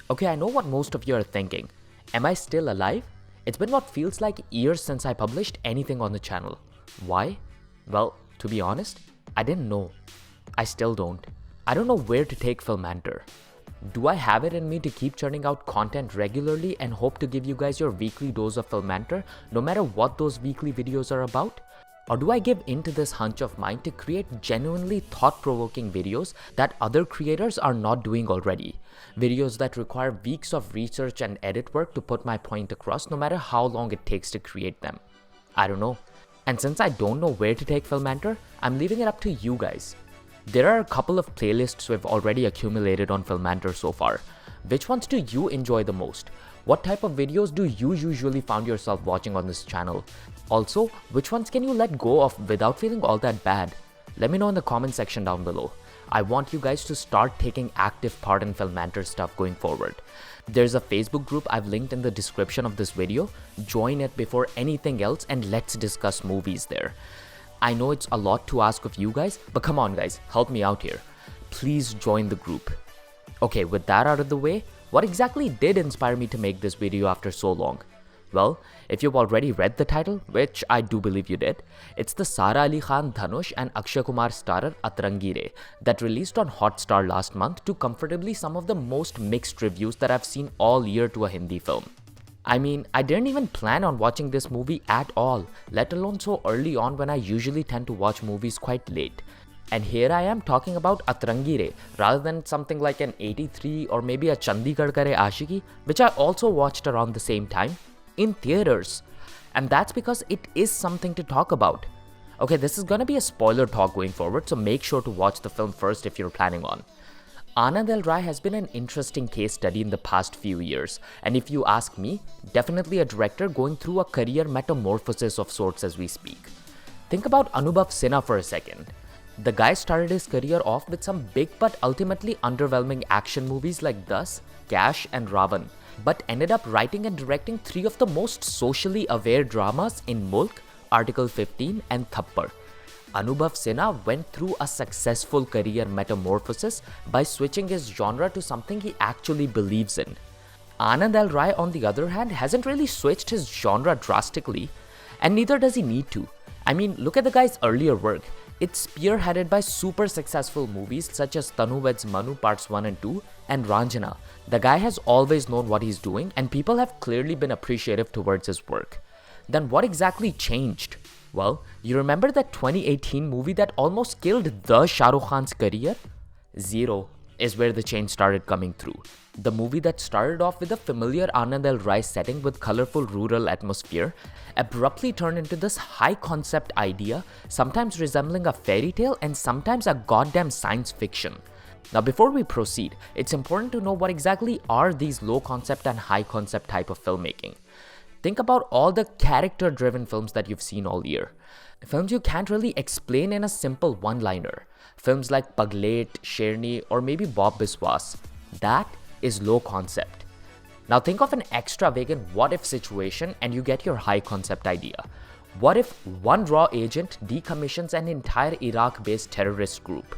Okay, I know what most of you are thinking. Am I still alive? It's been what feels like years since I published anything on the channel. Why? Well, to be honest, I didn't know. I still don't. I don't know where to take Filmanter. Do I have it in me to keep churning out content regularly and hope to give you guys your weekly dose of Filmanter no matter what those weekly videos are about? Or do I give in to this hunch of mine to create genuinely thought-provoking videos that other creators are not doing already? Videos that require weeks of research and edit work to put my point across no matter how long it takes to create them. I don't know. And since I don't know where to take Filmanter, I'm leaving it up to you guys. There are a couple of playlists we've already accumulated on Filmanter so far. Which ones do you enjoy the most? What type of videos do you usually find yourself watching on this channel? Also, which ones can you let go of without feeling all that bad? Let me know in the comment section down below. I want you guys to start taking active part in Filmanter stuff going forward. There's a Facebook group I've linked in the description of this video. Join it before anything else and let's discuss movies there. I know it's a lot to ask of you guys, but come on guys, help me out here. Please join the group. Okay, with that out of the way, what exactly did inspire me to make this video after so long? Well, if you've already read the title, which I do believe you did, it's the Sara Ali Khan, Dhanush and Akshay Kumar starrer Atrangi Re that released on Hotstar last month to comfortably some of the most mixed reviews that I've seen all year to a Hindi film. I mean, I didn't even plan on watching this movie at all, let alone so early on when I usually tend to watch movies quite late. And here I am talking about Atrangi Re rather than something like an 83 or maybe a Chandigarh Kare Aashiki, which I also watched around the same time in theaters. And that's because it is something to talk about. Okay, this is gonna be a spoiler talk going forward, so make sure to watch the film first if you're planning on. Aanand L Rai has been an interesting case study in the past few years, and if you ask me, definitely a director going through a career metamorphosis of sorts as we speak. Think about Anubhav Sinha for a second. The guy started his career off with some big but ultimately underwhelming action movies like Das, Cash and Ravan, but ended up writing and directing three of the most socially aware dramas in Mulk, Article 15 and Thappad. Anubhav Sinha went through a successful career metamorphosis by switching his genre to something he actually believes in. Aanand L Rai, on the other hand, hasn't really switched his genre drastically, and neither does he need to. I mean, look at the guy's earlier work. It's spearheaded by super successful movies such as Tanu Veds Manu Parts 1 and 2 and Ranjana. The guy has always known what he's doing and people have clearly been appreciative towards his work. Then what exactly changed? Well, you remember that 2018 movie that almost killed the Shah Rukh Khan's career? Zero is where the change started coming through. The movie that started off with a familiar Aanand L Rai setting with colorful rural atmosphere abruptly turned into this high concept idea, sometimes resembling a fairy tale and sometimes a goddamn science fiction. Now before we proceed, it's important to know what exactly are these low concept and high concept type of filmmaking. Think about all the character driven films that you've seen all year. Films you can't really explain in a simple one-liner. Films like Paglet, Sherni or maybe Bob Biswas. That is low concept. Now think of an extravagant what-if situation and you get your high concept idea. What if one raw agent decommissions an entire Iraq-based terrorist group?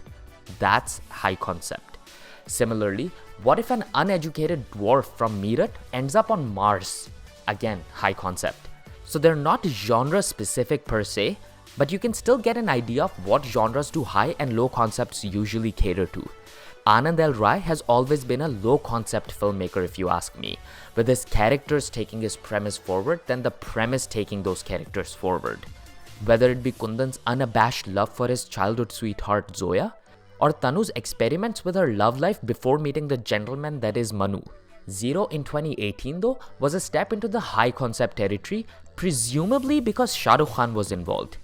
That's high concept. Similarly, what if an uneducated dwarf from Meerut ends up on Mars? Again, high concept. So they're not genre specific per se, but you can still get an idea of what genres do high and low concepts usually cater to. Aanand L Rai has always been a low concept filmmaker if you ask me, with his characters taking his premise forward then the premise taking those characters forward. Whether it be Kundan's unabashed love for his childhood sweetheart Zoya, or Tanu's experiments with her love life before meeting the gentleman that is Manu. Zero in 2018 though was a step into the high concept territory, presumably because Shah Rukh Khan was involved.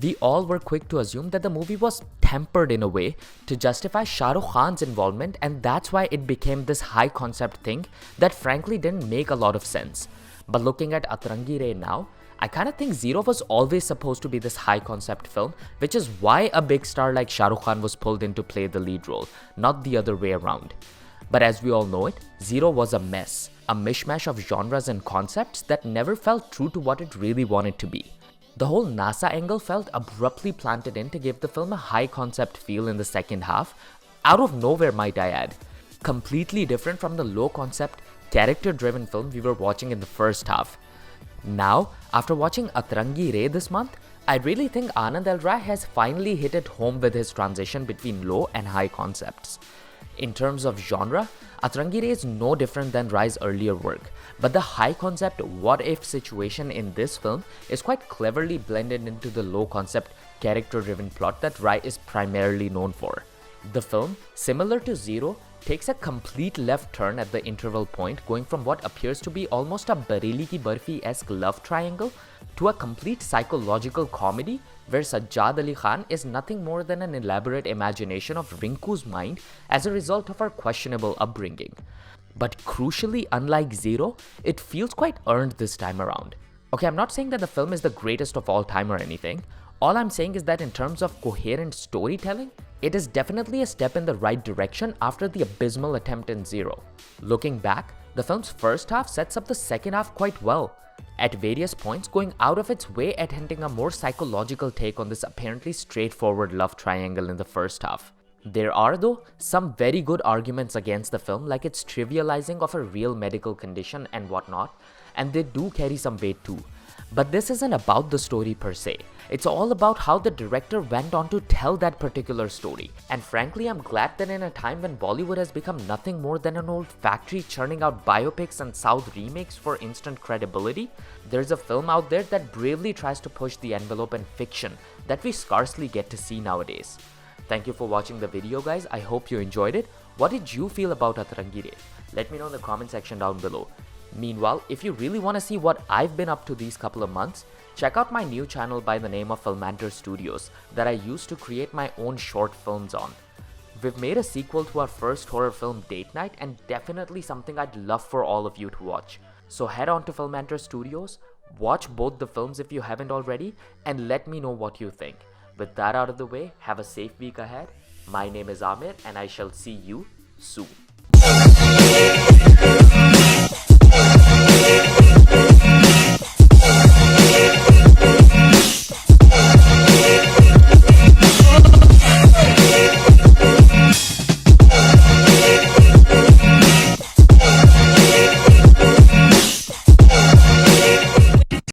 We all were quick to assume that the movie was tempered in a way to justify Shah Rukh Khan's involvement, and that's why it became this high concept thing that frankly didn't make a lot of sense. But looking at Atrangi Re now, I kinda think Zero was always supposed to be this high concept film, which is why a big star like Shah Rukh Khan was pulled in to play the lead role, not the other way around. But as we all know it, Zero was a mess, a mishmash of genres and concepts that never felt true to what it really wanted to be. The whole NASA angle felt abruptly planted in to give the film a high concept feel in the second half, out of nowhere might I add. completely different from the low-concept, character-driven film we were watching in the first half. Now, after watching Atrangi Re this month, I really think Aanand L Rai has finally hit it home with his transition between low and high concepts. In terms of genre, Atrangi Re is no different than Rai's earlier work, but the high-concept what-if situation in this film is quite cleverly blended into the low-concept, character-driven plot that Rai is primarily known for. The film, similar to Zero, takes a complete left turn at the interval point, going from what appears to be almost a Bareli Ki Barfi-esque love triangle to a complete psychological comedy where Sajjad Ali Khan is nothing more than an elaborate imagination of Rinku's mind as a result of her questionable upbringing. But crucially, unlike Zero, it feels quite earned this time around. Okay, I'm not saying that the film is the greatest of all time or anything. All I'm saying is that in terms of coherent storytelling, it is definitely a step in the right direction after the abysmal attempt in Zero. Looking back, the film's first half sets up the second half quite well, at various points going out of its way at hinting a more psychological take on this apparently straightforward love triangle in the first half. There are, though, some very good arguments against the film, like its trivializing of a real medical condition and whatnot, and they do carry some weight too. But this isn't about the story per se. It's all about how the director went on to tell that particular story. And frankly, I'm glad that in a time when Bollywood has become nothing more than an old factory churning out biopics and South remakes for instant credibility, there's a film out there that bravely tries to push the envelope in fiction that we scarcely get to see nowadays. Thank you for watching the video, guys. I hope you enjoyed it. What did you feel about Atrangi Re? Let me know in the comment section down below. Meanwhile, if you really want to see what I've been up to these couple of months, check out my new channel by the name of Filmanter Studios that I use to create my own short films on. We've made a sequel to our first horror film, Date Night, and definitely something I'd love for all of you to watch. So head on to Filmanter Studios, watch both the films if you haven't already, and let me know what you think. With that out of the way, have a safe week ahead. My name is Aamir and I shall see you soon.